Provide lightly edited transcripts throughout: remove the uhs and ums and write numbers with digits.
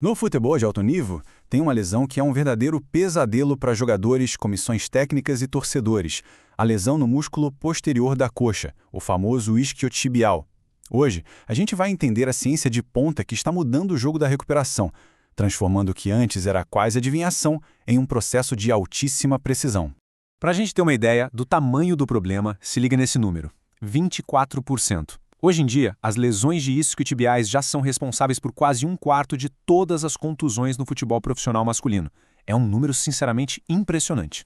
No futebol de alto nível, tem uma lesão que é um verdadeiro pesadelo para jogadores, comissões técnicas e torcedores: a lesão no músculo posterior da coxa, o famoso isquiotibial. Hoje, a gente vai entender a ciência de ponta que está mudando o jogo da recuperação, transformando o que antes era quase adivinhação em um processo de altíssima precisão. Para a gente ter uma ideia do tamanho do problema, se liga nesse número: 24%. Hoje em dia, as lesões de isquiotibiais já são responsáveis por quase um quarto de todas as contusões no futebol profissional masculino. É um número sinceramente impressionante.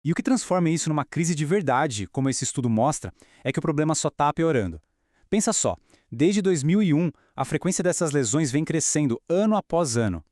E o que transforma isso numa crise de verdade, como esse estudo mostra, é que o problema só está piorando. Pensa só, desde 2001, a frequência dessas lesões vem crescendo ano após ano.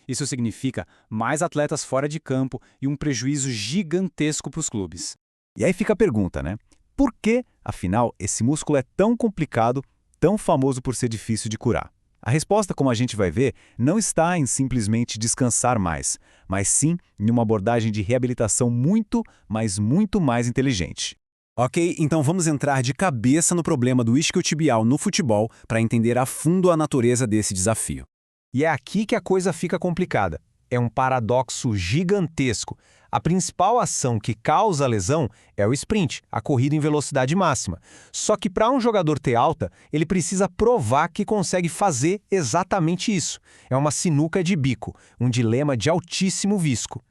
Isso significa mais atletas fora de campo e um prejuízo gigantesco para os clubes. E aí fica a pergunta, né? Por que, afinal, esse músculo é tão complicado, tão famoso por ser difícil de curar? A resposta, como a gente vai ver, não está em simplesmente descansar mais, mas sim em uma abordagem de reabilitação muito, mas muito mais inteligente. Ok, então vamos entrar de cabeça no problema do isquiotibial no futebol para entender a fundo a natureza desse desafio. E é aqui que a coisa fica complicada. É um paradoxo gigantesco. A principal ação que causa a lesão é o sprint, a corrida em velocidade máxima. Só que para um jogador ter alta, ele precisa provar que consegue fazer exatamente isso. É uma sinuca de bico, um dilema de altíssimo risco.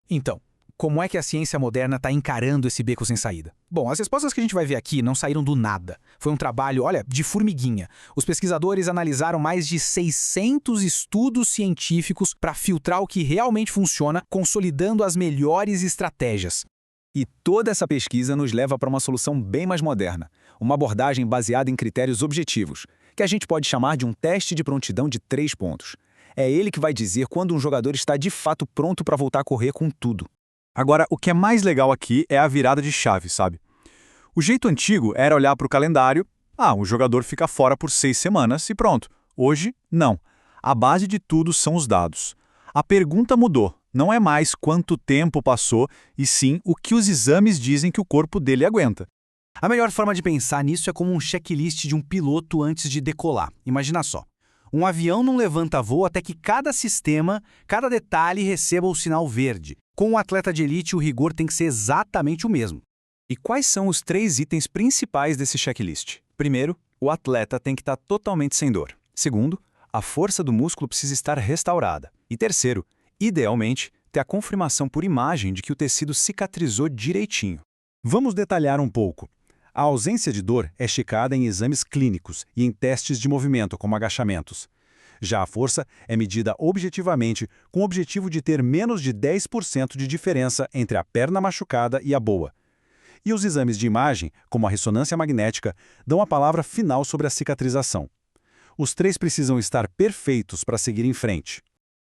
Então, como é que a ciência moderna está encarando esse beco sem saída? Bom, as respostas que a gente vai ver aqui não saíram do nada. Foi um trabalho, de formiguinha. Os pesquisadores analisaram mais de 600 estudos científicos para filtrar o que realmente funciona, consolidando as melhores estratégias. E toda essa pesquisa nos leva para uma solução bem mais moderna, uma abordagem baseada em critérios objetivos, que a gente pode chamar de um teste de prontidão de 3 pontos. É ele que vai dizer quando um jogador está de fato pronto para voltar a correr com tudo. Agora, o que é mais legal aqui é a virada de chave, sabe? O jeito antigo era olhar para o calendário, o jogador fica fora por 6 semanas e pronto. Hoje, não. A base de tudo são os dados. A pergunta mudou, não é mais quanto tempo passou, e sim o que os exames dizem que o corpo dele aguenta. A melhor forma de pensar nisso é como um checklist de um piloto antes de decolar. Imagina só. Um avião não levanta voo até que cada sistema, cada detalhe receba o sinal verde. Com um atleta de elite, o rigor tem que ser exatamente o mesmo. E quais são os 3 itens principais desse checklist? Primeiro, o atleta tem que estar totalmente sem dor. Segundo, a força do músculo precisa estar restaurada. E terceiro, idealmente, ter a confirmação por imagem de que o tecido cicatrizou direitinho. Vamos detalhar um pouco. A ausência de dor é checada em exames clínicos e em testes de movimento, como agachamentos. Já a força é medida objetivamente com o objetivo de ter menos de 10% de diferença entre a perna machucada e a boa. E os exames de imagem, como a ressonância magnética, dão a palavra final sobre a cicatrização. Os 3 precisam estar perfeitos para seguir em frente.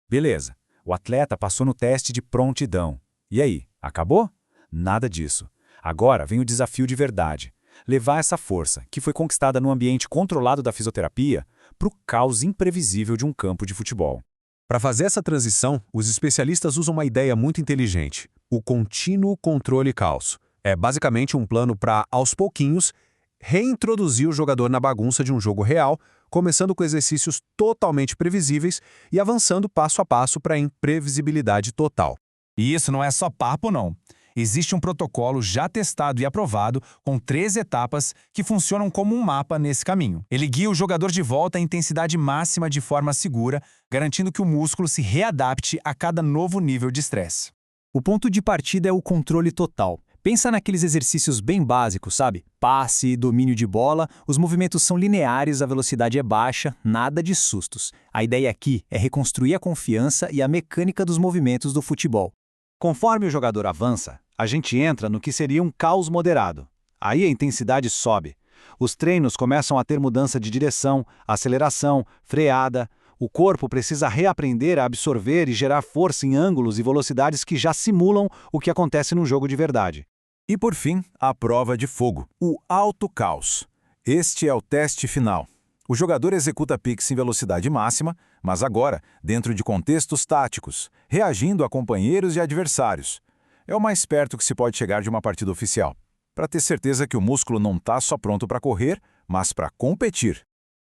Beleza, o atleta passou no teste de prontidão. E aí, acabou? Nada disso. Agora vem o desafio de verdade. Levar essa força, que foi conquistada no ambiente controlado da fisioterapia, para o caos imprevisível de um campo de futebol. Para fazer essa transição, os especialistas usam uma ideia muito inteligente: o contínuo controle caos. É basicamente um plano para, aos pouquinhos, reintroduzir o jogador na bagunça de um jogo real, começando com exercícios totalmente previsíveis e avançando passo a passo para a imprevisibilidade total. E isso não é só papo, não. Existe um protocolo já testado e aprovado com 3 etapas que funcionam como um mapa nesse caminho. Ele guia o jogador de volta à intensidade máxima de forma segura, garantindo que o músculo se readapte a cada novo nível de estresse. O ponto de partida é o controle total. Pensa naqueles exercícios bem básicos, sabe? Passe, domínio de bola, os movimentos são lineares, a velocidade é baixa, nada de sustos. A ideia aqui é reconstruir a confiança e a mecânica dos movimentos do futebol. Conforme o jogador avança, a gente entra no que seria um caos moderado. Aí a intensidade sobe. Os treinos começam a ter mudança de direção, aceleração, freada. O corpo precisa reaprender a absorver e gerar força em ângulos e velocidades que já simulam o que acontece num jogo de verdade. E por fim, a prova de fogo, o alto caos. Este é o teste final. O jogador executa piques em velocidade máxima, mas agora dentro de contextos táticos, reagindo a companheiros e adversários. É o mais perto que se pode chegar de uma partida oficial, para ter certeza que o músculo não está só pronto para correr, mas para competir.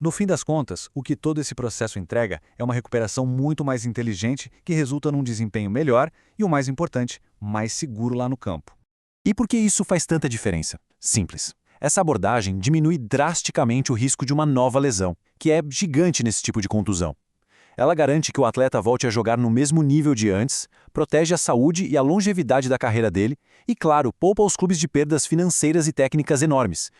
No fim das contas, o que todo esse processo entrega é uma recuperação muito mais inteligente que resulta num desempenho melhor e, o mais importante, mais seguro lá no campo. E por que isso faz tanta diferença? Simples. Essa abordagem diminui drasticamente o risco de uma nova lesão, que é gigante nesse tipo de contusão. Ela garante que o atleta volte a jogar no mesmo nível de antes, protege a saúde e a longevidade da carreira dele e, claro, poupa os clubes de perdas financeiras e técnicas enormes.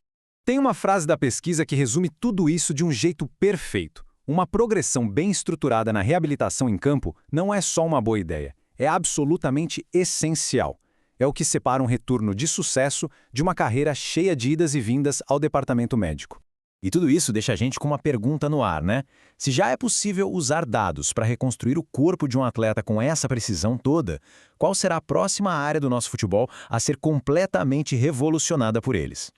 Tem uma frase da pesquisa que resume tudo isso de um jeito perfeito. Uma progressão bem estruturada na reabilitação em campo não é só uma boa ideia, é absolutamente essencial. É o que separa um retorno de sucesso de uma carreira cheia de idas e vindas ao departamento médico. E tudo isso deixa a gente com uma pergunta no ar, né? Se já é possível usar dados para reconstruir o corpo de um atleta com essa precisão toda, qual será a próxima área do nosso futebol a ser completamente revolucionada por eles?